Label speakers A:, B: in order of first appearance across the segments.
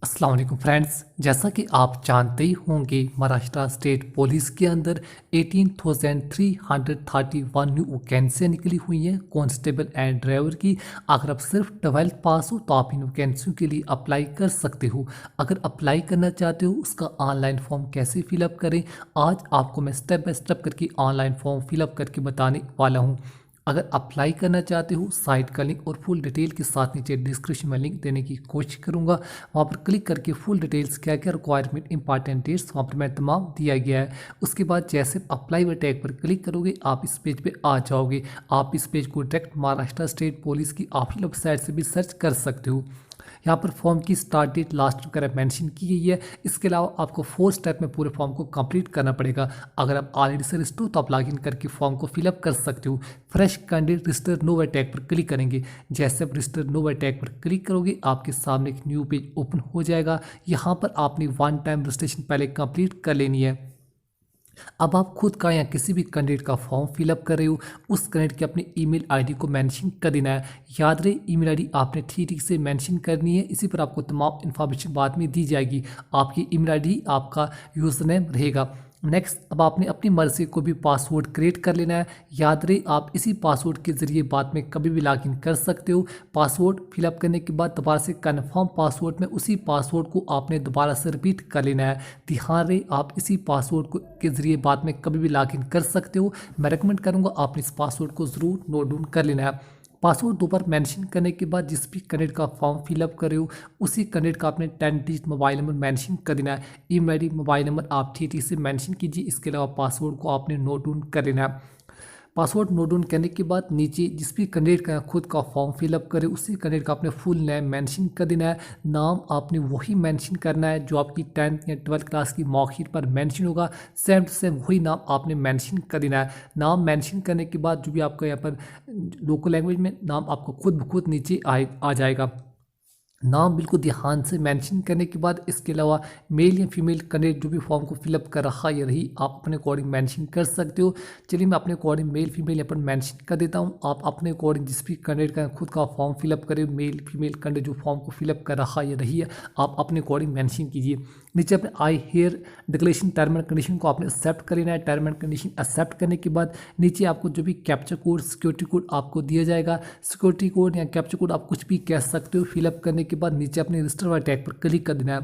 A: अस्सलाम वालेकुम फ्रेंड्स, जैसा कि आप जानते ही होंगे महाराष्ट्र स्टेट पुलिस के अंदर 18,331 न्यू वैकेंसियाँ निकली हुई हैं कांस्टेबल एंड ड्राइवर की। अगर आप सिर्फ 12th पास हो तो आप इन वैकेंसियों के लिए अप्लाई कर सकते हो। अगर अप्लाई करना चाहते हो उसका ऑनलाइन फॉर्म कैसे फिलअप करें, आज आपको मैं स्टेप बाय स्टेप करके ऑनलाइन फॉर्म फिलअप करके बताने वाला हूँ। अगर अप्लाई करना चाहते हो साइट का लिंक और फुल डिटेल के साथ नीचे डिस्क्रिप्शन में लिंक देने की कोशिश करूंगा। वहां पर क्लिक करके फुल डिटेल्स क्या क्या रिक्वायरमेंट इंपॉर्टेंट डेट्स वहां पर मैं तमाम दिया गया है। उसके बाद जैसे अप्लाई व टैग पर क्लिक करोगे आप इस पेज पे आ जाओगे। आप इस पेज को डायरेक्ट महाराष्ट्र स्टेट पुलिस की ऑफिशियल वेबसाइट से भी सर्च कर सकते हो। यहाँ पर फॉर्म की स्टार्ट डेट लास्ट वगैरह मेंशन की गई है। इसके अलावा आपको 4 स्टेप में पूरे फॉर्म को कंप्लीट करना पड़ेगा। अगर आप ऑलरेडी से रजिस्टर हो तो आप लॉगिन करके फॉर्म को फिलअप कर सकते हो। Fresh candidate register now by tag पर क्लिक करेंगे। जैसे आप रजिस्टर नो बाय टैग पर क्लिक करोगे आपके सामने एक न्यू पेज ओपन हो जाएगा। यहाँ पर आपने 1 टाइम रजिस्ट्रेशन पहले कंप्लीट कर लेनी है। अब आप खुद का या किसी भी कैंडिडेट का फॉर्म फिलअप कर रहे हो, उस कैंडिडेट की अपनी ईमेल आईडी को मेंशन कर देना है। याद रहे ईमेल आईडी आपने ठीक ठीक से मेंशन करनी है। इसी पर आपको तमाम इन्फॉर्मेशन बाद में दी जाएगी। आपकी ईमेल आईडी आपका यूज़र नेम रहेगा। नेक्स्ट, अब आपने अपनी मर्जी से कोई भी पासवर्ड क्रिएट कर लेना है। याद रहे आप इसी पासवर्ड के ज़रिए बाद में कभी भी लॉगिन कर सकते हो। पासवर्ड फिलअप करने के बाद दोबारा से कन्फर्म पासवर्ड में उसी पासवर्ड को आपने दोबारा से रिपीट कर लेना है। ध्यान रहे आप इसी पासवर्ड को के ज़रिए बाद में कभी भी लॉगिन कर सकते हो। मैं रेकमेंड करूँगा आपने इस पासवर्ड को ज़रूर नोट डाउन कर लेना है। पासवर्ड दो बार मेंशन करने के बाद जिस भी कैंडिडेट का फॉर्म फिलअप कर रहे हो उसी कैंडिडेट का आपने 10 डिजिट मोबाइल नंबर मेंशन कर देना है। ईमेल आईडी मोबाइल नंबर आप ठीक ठीक से मेंशन कीजिए। इसके अलावा पासवर्ड को आपने नोट डाउन कर लेना है। पासवर्ड नोट डाउन करने के बाद नीचे जिस भी कैंडिडेट का खुद का फॉर्म फिलअप करे उसी कैंडिडेट का आपने फुल नेम मेंशन कर देना है। नाम आपने वही मेंशन करना है जो आपकी 10th या 12th क्लास की मार्कशीट पर मेंशन होगा। सेम टू सेम वही नाम आपने मेंशन कर देना है। नाम मेंशन करने के बाद जो भी आपका यहाँ पर लोकल लैंग्वेज में नाम आपको खुद ब खुद नीचे आ जाएगा। नाम बिल्कुल ध्यान से मेंशन करने के बाद इसके अलावा मेल या फीमेल कैंडिडेट जो भी फॉर्म को फिलअप कर रहा या रही आप अपने अकॉर्डिंग मेंशन कर सकते हो। चलिए मैं अपने अकॉर्डिंग मेल फीमेल यहाँ पर मेंशन कर देता हूँ। आप अपने अकॉर्डिंग जिस भी कैंडिडेट का खुद का फॉर्म फिलअप करे मेल फीमेल कैंडिडेट जो फॉर्म को फिलअप कर रहा या रही है आप अपने अकॉर्डिंग मेंशन कीजिए। नीचे अपने I here declaration term and condition को आपने एक्सेप्ट कर लेना है। टर्म एंड कंडीशन एक्सेप्ट करने के बाद नीचे आपको जो भी कैप्चा कोड सिक्योरिटी कोड आपको दिया जाएगा, सिक्योरिटी कोड या कैप्चा कोड आप कुछ भी कह सकते हो। फिलअप करने के बाद नीचे अपने रजिस्टर वाले टैग पर क्लिक कर देना है।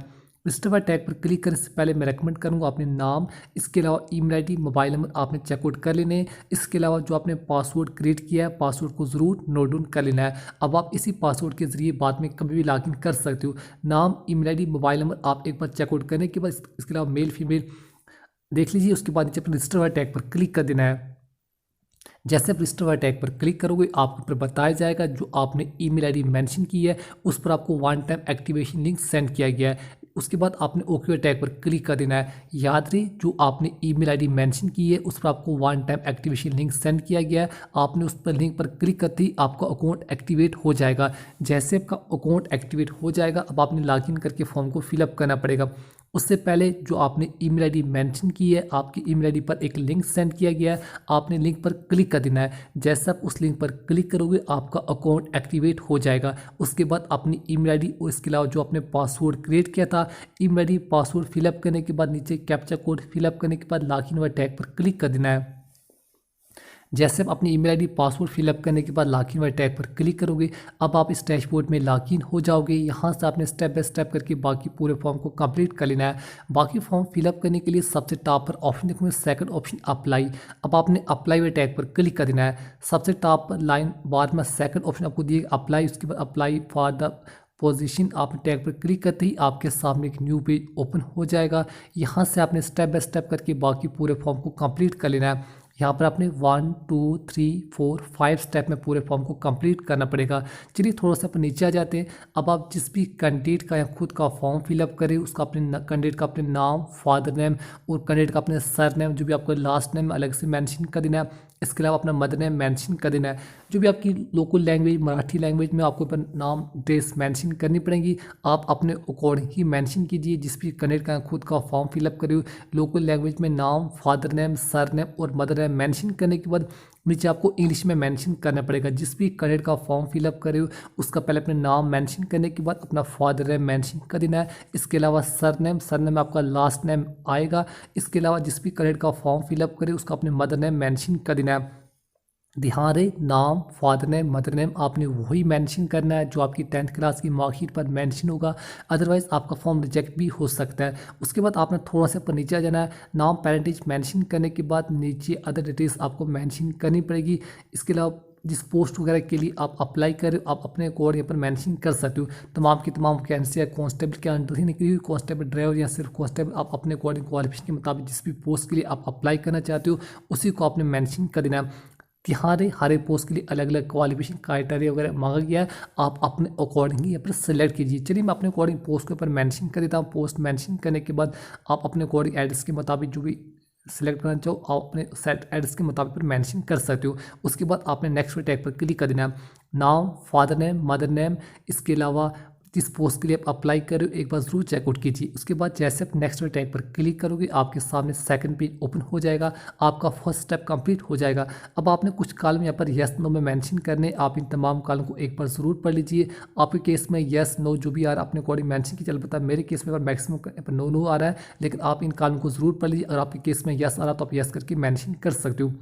A: रजिस्टर वाले टैग पर क्लिक करने से पहले मैं रेकमेंड करूंगा अपने नाम, इसके अलावा ईमेल आईडी मोबाइल नंबर आपने चेकआउट कर लेने हैं। इसके अलावा जो आपने पासवर्ड क्रिएट किया है पासवर्ड को ज़रूर नोट डाउन कर लेना है। अब आप इसी पासवर्ड के जरिए बाद में कभी भी लॉगिन कर सकते हो। नाम, ईमेल आईडी, मोबाइल नंबर आप एक बार चेकआउट करने के बाद इसके अलावा मेल फीमेल देख लीजिए। उसके बाद नीचे अपने रजिस्टर वाले टैग पर क्लिक कर देना है। जैसे आप रजिस्टर वाले टैग पर क्लिक करोगे आपको पर बताया जाएगा जो आपने ईमेल आईडी मेंशन की है उस पर आपको 1 टाइम एक्टिवेशन लिंक सेंड किया गया है। उसके बाद आपने ओके टैग पर क्लिक कर देना है। याद रहे जो आपने ईमेल आईडी मेंशन की है उस पर आपको 1 टाइम एक्टिवेशन लिंक सेंड किया गया है। आपने उस पर लिंक पर क्लिक करते ही आपका अकाउंट एक्टिवेट हो जाएगा। जैसे आपका अकाउंट एक्टिवेट हो जाएगा अब आपने लॉगिन करके फॉर्म को फिलअप करना पड़ेगा। उससे पहले जो आपने ईमेल आईडी मेंशन की है आपकी ईमेल आईडी पर एक लिंक सेंड किया गया है। आपने लिंक पर क्लिक कर देना है। जैसे आप उस लिंक पर क्लिक करोगे आपका अकाउंट एक्टिवेट हो जाएगा। उसके बाद अपनी ईमेल आईडी और इसके अलावा जो आपने पासवर्ड क्रिएट किया था ईमेल आईडी पासवर्ड फिलअप करने के बाद नीचे कैप्चा कोड फिलअप करने के बाद लॉगिन वाले टैग पर क्लिक कर देना है। जैसे आप अपनी ईमेल आईडी पासवर्ड फिलअप करने के बाद लॉगिन वाले टैग पर क्लिक करोगे अब आप इस डैशबोर्ड में लॉगिन हो जाओगे। यहाँ से आपने स्टेप बाय स्टेप करके बाकी पूरे फॉर्म को कंप्लीट कर लेना है। बाकी फॉर्म फिलअप करने के लिए सबसे टॉप पर ऑप्शन देखोगे सेकंड ऑप्शन अप्लाई। अब आपने अप्लाई वाले टैग पर क्लिक कर देना है। सबसे टॉप पर लाइन बार में सेकंड ऑप्शन आपको दिए अप्लाई, उसके बाद अप्लाई फॉर द पोजीशन आप टैग पर क्लिक करते ही आपके सामने एक न्यू पेज ओपन हो जाएगा। यहाँ से आपने स्टेप बाय स्टेप करके बाकी पूरे फॉर्म को कंप्लीट कर लेना है। यहाँ पर आपने 1 2 3 4 5 स्टेप में पूरे फॉर्म को कंप्लीट करना पड़ेगा। चलिए थोड़ा सा अपन नीचे आ जाते हैं। अब आप जिस भी कैंडिडेट का या खुद का फॉर्म फिलअप करें उसका अपने कैंडिडेट का अपने नाम, फादर नेम और कैंडिडेट का अपने सर नेम जो भी आपका लास्ट नेम अलग से मेंशन कर देना है। इसके अलावा अपना मदर नेम मेंशन कर देना है। जो भी आपकी लोकल लैंग्वेज मराठी लैंग्वेज में आपको अपन नाम ड्रेस मेंशन करनी पड़ेगी। आप अपने अकॉर्डिंग ही मेंशन कीजिए। जिस भी कैंडिडेट का खुद का फॉर्म फिलअप करे लोकल लैंग्वेज में नाम, फादर नेम, सर नेम और मदर नेम मेंशन करने के बाद नीचे आपको इंग्लिश में मेंशन करना पड़ेगा। जिस भी कैंडिडेट का फॉर्म फिलअप करे हो उसका पहले अपने नाम मेंशन करने के बाद अपना फादर नेम मेंशन कर देना है। इसके अलावा सरनेम में आपका लास्ट नेम आएगा। इसके अलावा जिस भी कैंडिडेट का फॉर्म फिलअप करे उसका अपने मदर नेम मेंशन कर देना है। ध्यान रहे, नाम, फादर नेम, मदर नेम आपने वही मेंशन करना है जो आपकी 10th क्लास की मार्कशीट पर मेंशन होगा, अदरवाइज आपका फॉर्म रिजेक्ट भी हो सकता है। उसके बाद आपने थोड़ा सा ऊपर नीचे आ जाना है। नाम पेरेंटेज मेंशन करने के बाद नीचे अदर डिटेल्स आपको मेंशन करनी पड़ेगी। इसके अलावा जिस पोस्ट वगैरह के लिए आप अप्लाई कर रहे हो आप अपने कोड यहाँ पर मेंशन कर सकते हो। तमाम की तमाम वैकेंसी कांस्टेबल के अंडर ही निकली हुई, कांस्टेबल ड्राइवर या सिर्फ कांस्टेबल, आप अपने अकॉर्डिंग क्वालिफिकेशन के मुताबिक जिस भी पोस्ट के लिए आप अप्लाई करना चाहते हो उसी को आपने मेंशन कर देना है। हर एक पोस्ट के लिए अलग अलग क्वालिफिकेशन क्राइटेरिया वगैरह मांगा गया है, आप अपने अकॉर्डिंग यहाँ पर सेलेक्ट कीजिए। चलिए मैं अपने अकॉर्डिंग पोस्ट के ऊपर मेंशन कर देता हूँ। पोस्ट मेंशन करने के बाद आप अपने अकॉर्डिंग एड्रेस के मुताबिक जो भी सिलेक्ट करना चाहो आप अपने सेट एड्रेस के मुताबिक पर मेंशन कर सकते हो। उसके बाद आपने नेक्स्ट टैग पर क्लिक कर देना है। नाम, फादर नेम, मदर नेम, इसके अलावा जिस पोस्ट के लिए आप अप्लाई कर रहे हो एक बार जरूर चेकआउट कीजिए। उसके बाद जैसे आप नेक्स्ट टैग पर क्लिक करोगे आपके सामने सेकंड पेज ओपन हो जाएगा, आपका फर्स्ट स्टेप कंप्लीट हो जाएगा। अब आपने कुछ कॉलम यहाँ पर येस नो में मेंशन करने, आप इन तमाम कॉलम को एक बार जरूर पढ़ लीजिए। आपके केस में येस नो जो भी आ रहा है अपने अकॉर्डिंग मेंशन कीजिए। अलबत्ता मेरे केस में मैक्सिमम नो आ रहा है, लेकिन आप इन कॉलम को जरूर पढ़ लीजिए। अगर आपके केस में येस आ रहा है तो आप येस करके मेंशन कर सकते हो।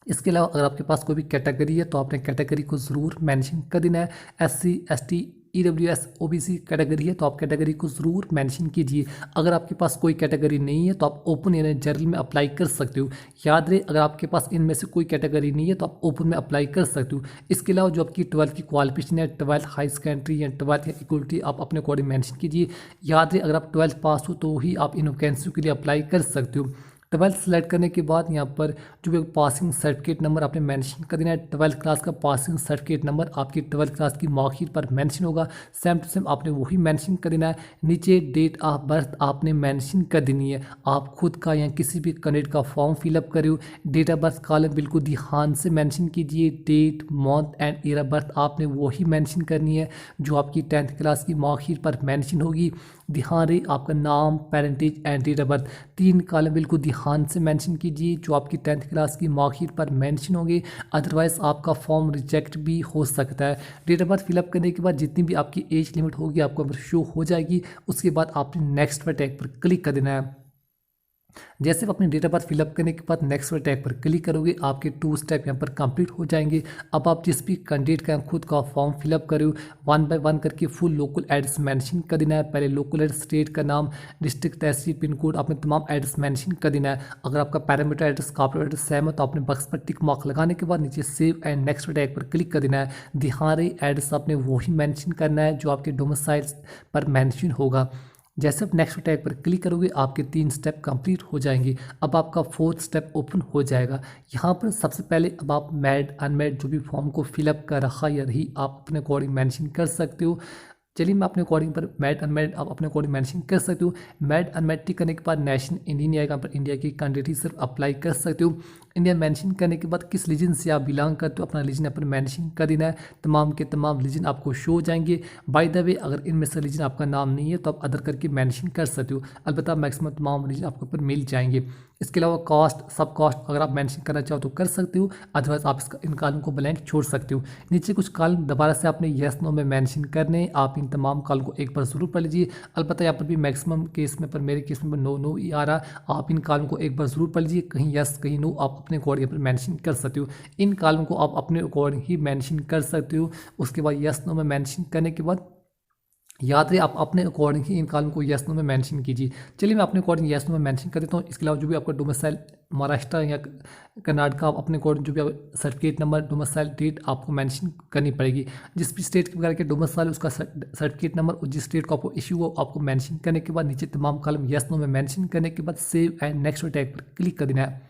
A: इसके अलावा अगर आपके पास कोई भी कैटेगरी है तो आपने कैटेगरी को ज़रूर मेंशन कर देना है। SC ST EWS OBC category है तो आप कैटेगरी को ज़रूर मेंशन कीजिए। अगर आपके पास कोई कैटेगरी नहीं है तो आप ओपन यानी जनरल में अप्लाई कर सकते हो। याद रहे, अगर आपके पास इनमें से कोई कैटेगरी नहीं है तो आप ओपन में अप्लाई कर सकते हो। इसके अलावा जो आपकी 12th की क्वालिफिकेशन है, 12th हाई सेकेंडरी या 12th या इक्वलिटी, आप अपने अकॉर्डिंग मेंशन कीजिए। याद रहे, अगर आप 12th पास हो तो ही आप इन वैकेंसियों के लिए अप्लाई कर सकते हो। 12th सेलेक्ट करने के बाद यहाँ पर जो भी पासिंग सर्टिफिकेट नंबर आपने मेंशन कर देना है। 12th क्लास का पासिंग सर्टिफिकेट नंबर आपकी 12th क्लास की मार्कशीट पर मेंशन होगा, सेम टू सेम आपने वही मेंशन कर देना है। नीचे डेट ऑफ बर्थ आपने मेंशन कर देनी है। आप खुद का या किसी भी कैंडिडेट का फॉर्म फिलअप करे हो, डेट ऑफ बर्थ कॉलम बिल्कुल ध्यान से मेंशन कीजिए। Date, month and year of birth आपने वही मेंशन करनी है जो आपकी 10th क्लास की मार्कशीट पर मेंशन होगी। ध्यान रहे, आपका नाम, parentage and date of birth 3 column बिल्कुल ध्यान से मेंशन कीजिए जो आपकी 10th क्लास की मार्कशीट पर मेंशन होंगे, अदरवाइज आपका फॉर्म रिजेक्ट भी हो सकता है। डेट ऑफ बर्थ फिलअप करने के बाद जितनी भी आपकी एज लिमिट होगी आपको शो हो जाएगी। उसके बाद आपने नेक्स्ट पर टैग पर क्लिक कर देना है। जैसे आप अपनी डेट ऑफ बर्थ फिलअप करने के बाद नेक्स्ट वाले टैग पर क्लिक करोगे आपके 2 स्टेप यहाँ पर कंप्लीट हो जाएंगे। अब आप जिस भी कैंडिडेट का खुद का फॉर्म फिलअप करो 1 बाय 1 करके फुल लोकल एड्रेस मेंशन कर देना है। पहले लोकल एड्रेस, स्टेट का नाम, डिस्ट्रिक्ट, तहसील, पिन कोड, आपने तमाम एड्रेस मेंशन कर देना है। अगर आपका parameter address copy address same है तो आपने बक्स पर टिक मार्क लगाने के बाद नीचे सेव एंड नेक्स्ट टैग पर क्लिक कर देना है। ध्यान रहे, एड्रेस आपने वही मेंशन करना है जो आपके डोमिसाइल पर मेंशन होगा। जैसे आप नेक्स्ट टैग पर क्लिक करोगे आपके 3 स्टेप कंप्लीट हो जाएंगे। अब आपका 4th स्टेप ओपन हो जाएगा। यहाँ पर सबसे पहले अब आप मैरिड अनमैरिड जो भी फॉर्म को फिलअप कर रहा या रही आप अपने अकॉर्डिंग मेंशन कर सकते हो। चलिए मैं अपने अकॉर्डिंग पर मैरिड अनमैरिड आप अपने अकॉर्डिंग मेंशन कर सकते हो। मैरिड अनमैरिड टिक करने के बाद नेशन इंडियन आएगा, पर इंडिया की कैंडिडेट ही सिर्फ अप्लाई कर सकते हो। इंडिया मेंशन करने के बाद किस रीजन से आप बिलोंग करते हो अपना रीजन यहाँ पर मेंशन कर देना है। तमाम के तमाम रीजन आपको शो हो जाएंगे। बाय द वे, अगर इनमें से रीजन आपका नाम नहीं है तो आप अदर करके मेंशन कर सकते हो, अलबत्ता मैक्सिमम तमाम रीजन आपको ऊपर मिल जाएंगे। इसके अलावा कास्ट, सब कास्ट अगर आप मेंशन करना चाहो तो कर सकते हो, अदरवाइज आप इन कॉलम को ब्लैंक छोड़ सकते हो। नीचे कुछ कॉलम दोबारा से आपने येस नो में मेंशन करने, आप इन तमाम कॉलम को एक बार जरूर पढ़ लीजिए। अलबत्ता यहाँ पर भी मैक्सिमम केस में, पर मेरे केस में नो ही आ रहा, आप इन कॉलम को एक बार जरूर पढ़ लीजिए। कहीं येस कहीं नो आप अपने अकॉर्डिंग पर मेंशन कर सकते हो। इन कॉलम को आप अपने अकॉर्डिंग ही मेंशन कर सकते हो। उसके बाद येस नो में मेंशन करने के बाद याद रहे आप अपने अकॉर्डिंग ही इन कॉलम को येस नो में मेंशन कीजिए। चलिए मैं अपने अकॉर्डिंग येस नो में मेंशन कर देता हूँ। इसके अलावा जो भी आपका डोमिसाइल महाराष्ट्र या कर्नाटक, आप अपने अकॉर्डिंग जो भी सर्टिफिकेट नंबर, डोमिसाइल डेट आपको मेंशन करनी पड़ेगी। जिस भी स्टेट के वगैरह के डोमिसाइल उसका सर्टिफिकेट नंबर और जिस स्टेट को आपको इशू हो आपको मेंशन करने के बाद नीचे तमाम कॉलम येस नो में मेंशन करने के बाद सेव एंड नेक्स्ट टैग पर क्लिक कर देना है।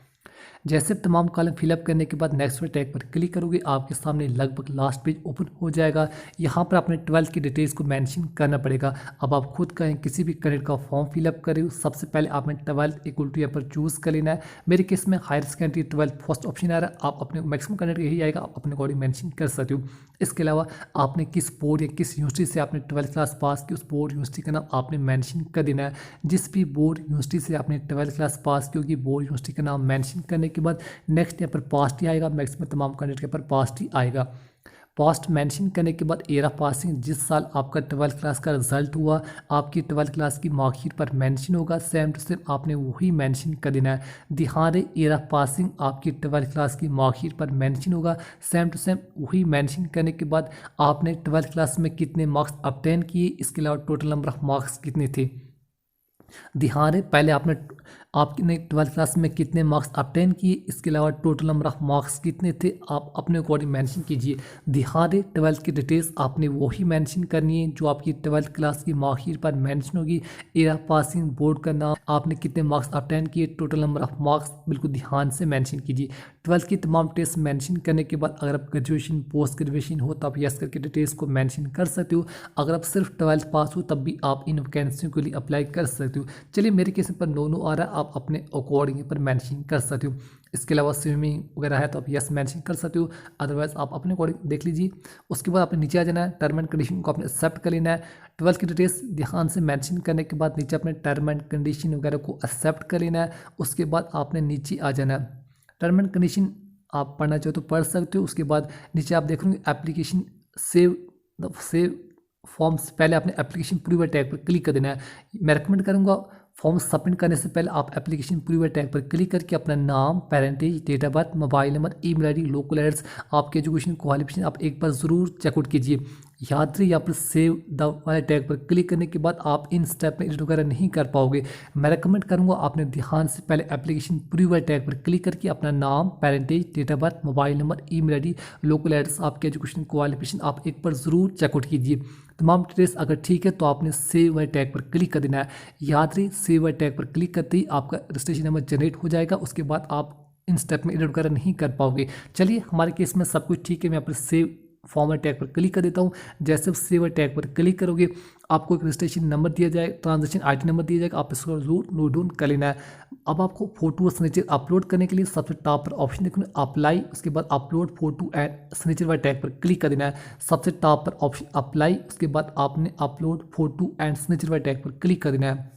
A: जैसे तमाम कॉलम फिलअप करने के बाद नेक्स्ट टैग पर क्लिक करोगे आपके सामने लगभग लास्ट पेज ओपन हो जाएगा। यहाँ पर आपने 12th की डिटेल्स को मेंशन करना पड़ेगा। अब आप खुद का किसी भी कैंडिडेट का फॉर्म फिलअप करें सबसे पहले आपने 12th इक्वल टू यहाँ पर चूज़ कर लेना है। मेरे केस में higher secondary 12th first option आ रहा है, आप अपने मैक्सिमम कैंडिडेट यही आएगा, आप अपने अकॉर्डिंग मेंशन कर सकते हो। इसके अलावा आपने किस बोर्ड या किस यूनिवर्सिटी से आपने 12th क्लास पास की उस बोर्ड यूनिवर्सिटी का नाम आपने मेंशन कर देना है। जिस भी बोर्ड यूनिवर्सिटी से आपने 12th क्लास पास की होगी बोर्ड यूनिवर्सिटी का नाम मेंशन करने के बाद नेक्स्ट यहाँ पर पास्ट ही आएगा, मैक्सिमम तमाम कैंडिडेट के पर पास्ट ही आएगा। पास्ट मेंशन करने के बाद ईयर ऑफ पासिंग, जिस साल आपका 12th क्लास का रिजल्ट हुआ आपकी 12th क्लास की मार्कशीट पर मेंशन होगा, सेम टू सेम आपने वही मेंशन कर देना है। ध्यान रहे ईयर ऑफ पासिंग आपकी 12th क्लास की मार्कशीट पर मेंशन होगा, सेम टू सेम वही मेंशन करने के बाद आपने 12th क्लास में कितने मार्क्स ऑब्टेन किए, इसके अलावा टोटल नंबर ऑफ मार्क्स कितने थे। ध्यान रहे पहले आपने 12th क्लास में कितने मार्क्स ऑब्टेन किए, इसके अलावा टोटल नंबर ऑफ मार्क्स कितने थे, आप अपने अकॉर्डिंग मेंशन कीजिए। ध्यान रहे 12th की डिटेल्स आपने वही मेंशन करनी है जो आपकी 12th क्लास की मार्कशीट पर मेंशन होगी। ईयर ऑफ पासिंग, बोर्ड का नाम, आपने कितने मार्क्स ऑब्टेन किए, टोटल नंबर ऑफ मार्क्स बिल्कुल ध्यान से मेंशन कीजिए। 12th की तमाम टेस्ट मेंशन करने के बाद अगर आप ग्रेजुएशन पोस्ट ग्रेजुएशन हो तो आप यस करके डिटेल्स को मेंशन कर सकते हो। अगर आप सिर्फ 12th पास हो तब भी आप इन वैकेंसियों के लिए अप्लाई कर सकते हो। चलिए मेरे केस पर नो आ रहा है, आप अपने अकॉर्डिंग पर मेंशन कर सकते हो। इसके अलावा स्विमिंग वगैरह है तो आप यस मेंशन कर सकते हो, अदरवाइज आप अपने अकॉर्डिंग देख लीजिए। उसके बाद आपने नीचे आ जाना है, टर्म एंड कंडीशन को आपने एक्सेप्ट कर लेना है। 12th की डिटेल्स ध्यान से मेंशन करने के बाद नीचे अपने टर्म एंड कंडीशन वगैरह को एक्सेप्ट कर लेना है। उसके बाद आपने नीचे आ जाना है, टर्म एंड कंडीशन आप पढ़ना चाहो तो पढ़ सकते हो। उसके बाद नीचे आप देख लेंगे एप्लीकेशन सेव फॉर्म्स, पहले आपने एप्लीकेशन प्रूवर टैग पर क्लिक कर देना है। मैं रिकमेंड करूँगा फॉर्म सबमिट करने से पहले आप एप्लीकेशन प्रूवर टैग पर क्लिक करके अपना नाम, parentage, date of birth, mobile number, email ID, local address, आपके एजुकेशन क्वालिफिकेशन आप एक बार ज़रूर चेकआउट कीजिए। याद रही यहाँ पर सेव द वाले टैग पर क्लिक करने के बाद आप इन स्टेप में एडिट वगैरह नहीं कर पाओगे। मैं रिकमेंड करूँगा आपने ध्यान से पहले एप्लीकेशन प्रूवर टैग पर क्लिक करके अपना नाम, parentage, date of birth, mobile number, email ID, local address, आपके एजुकेशन क्वालिफिकेशन आप एक बार ज़रूर चेकआउट कीजिए। तमाम डिटेल्स अगर ठीक है तो आपने सेव वाले टैग पर क्लिक कर देना है। याद रही सेव वाले टैग पर क्लिक करते ही आपका रजिस्ट्रेशन नंबर जनरेट हो जाएगा, उसके बाद आप इन स्टेप में एडिट वगैरह नहीं कर पाओगे। चलिए हमारे केस में सब कुछ ठीक है, मैं यहाँ पर सेव फॉर्म टैग पर क्लिक कर देता हूँ। जैसे आप सेव टैग पर क्लिक करोगे आपको एक रजिस्ट्रेशन नंबर दिया जाए, ट्रांजेक्शन आईडी नंबर दिया जाएगा, आप इसको नोट डाउन कर लेना है। अब आपको फोटो और सिग्नेचर अपलोड करने के लिए सबसे टॉप पर ऑप्शन देखना अप्लाई, उसके बाद अपलोड फोटो एंड सिग्नेचर वाले टैग पर क्लिक कर देना है। सबसे टॉप पर ऑप्शन अप्लाई, उसके बाद आपने अपलोड फोटो एंड सिग्नेचर वाले टैग पर क्लिक कर देना है।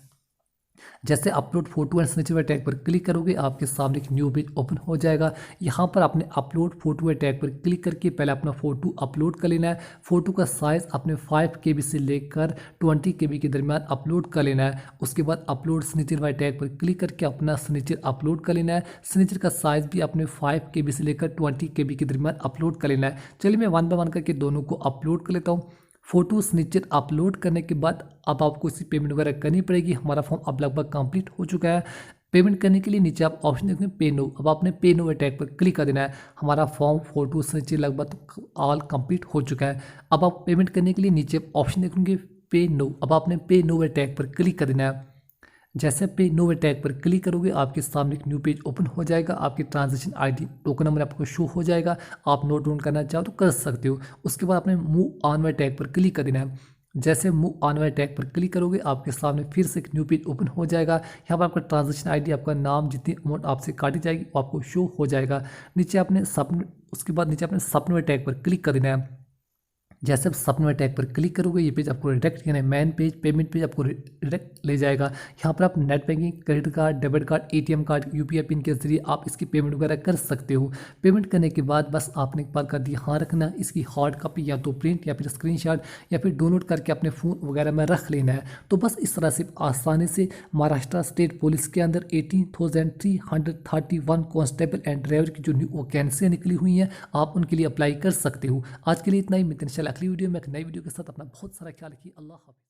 A: जैसे upload photo and signature tag पर क्लिक करोगे आपके सामने एक न्यू पेज ओपन हो जाएगा। यहाँ पर आपने अपलोड फोटो टैग पर क्लिक करके पहले अपना फोटो अपलोड कर लेना है। फोटो का साइज़ अपने 5 KB से लेकर 20 KB के दरमियान अपलोड कर लेना है। उसके बाद अपलोड सिग्नेचर वाले टैग पर क्लिक करके अपना सिग्नेचर अपलोड कर लेना है। सिग्नेचर का साइज़ भी अपने 5 KB से लेकर 20 KB के दरमियान अपलोड कर लेना है। चलिए मैं 1 बाय 1 करके दोनों को अपलोड कर लेता हूँ। फोटो सिग्नेचर अपलोड करने के बाद अब आपको इसकी पेमेंट वगैरह करनी पड़ेगी। हमारा फॉर्म अब लगभग कंप्लीट हो चुका है। पेमेंट करने के लिए नीचे आप ऑप्शन देखेंगे पे नो, अब आपने पे नो टैग पर क्लिक कर देना है। हमारा फॉर्म फोटो सिग्नेचर लगभग ऑल कंप्लीट हो चुका है। अब आप पेमेंट करने के लिए नीचे ऑप्शन देखेंगे पे नो, अब आपने पे नो टैग पर क्लिक कर देना है। जैसे पे नो टैग पर क्लिक करोगे आपके सामने एक न्यू पेज ओपन हो जाएगा। आपकी ट्रांजेक्शन आईडी टोकन नंबर आपको शो हो जाएगा, आप नोट डाउन करना चाहो तो कर सकते हो। उसके बाद आपने मूव ऑन वाले टैग पर क्लिक कर देना है। जैसे मूव ऑन वाले टैग पर क्लिक करोगे आपके सामने फिर से एक न्यू पेज ओपन हो जाएगा। यहाँ पर आपका ट्रांजेक्शन आईडी, आपका नाम, जितनी अमाउंट आपसे काटी जाएगी वो आपको शो हो जाएगा। नीचे आपने उसके बाद नीचे आपने सबमिट वाले टैग पर क्लिक कर देना है। जैसे आप सबमिट टैग पर क्लिक करोगे ये पेज आपको रिडायरेक्ट यानी मेन पेज पेमेंट पेज आपको रिडायरेक्ट ले जाएगा। यहाँ पर आप net banking, credit card, debit card, ATM card, UPI pin के जरिए आप इसकी पेमेंट वगैरह कर सकते हो। पेमेंट करने के बाद बस आपने एक बात का ध्यान रखना, इसकी हार्ड कॉपी या तो प्रिंट या फिर स्क्रीनशॉट या फिर डाउनलोड करके अपने फ़ोन वगैरह में रख लेना है। तो बस इस तरह से आसानी से महाराष्ट्र स्टेट पुलिस के अंदर 18,331 कांस्टेबल एंड ड्राइवर की जो न्यू वैकेंसियाँ निकली हुई हैं आप उनके लिए अप्लाई कर सकते हो। आज के लिए इतना ही, मिलते हैं अगली वीडियो में एक नई वीडियो के साथ। अपना बहुत सारा ख्याल रखिए। अल्लाह हाफ़िज़।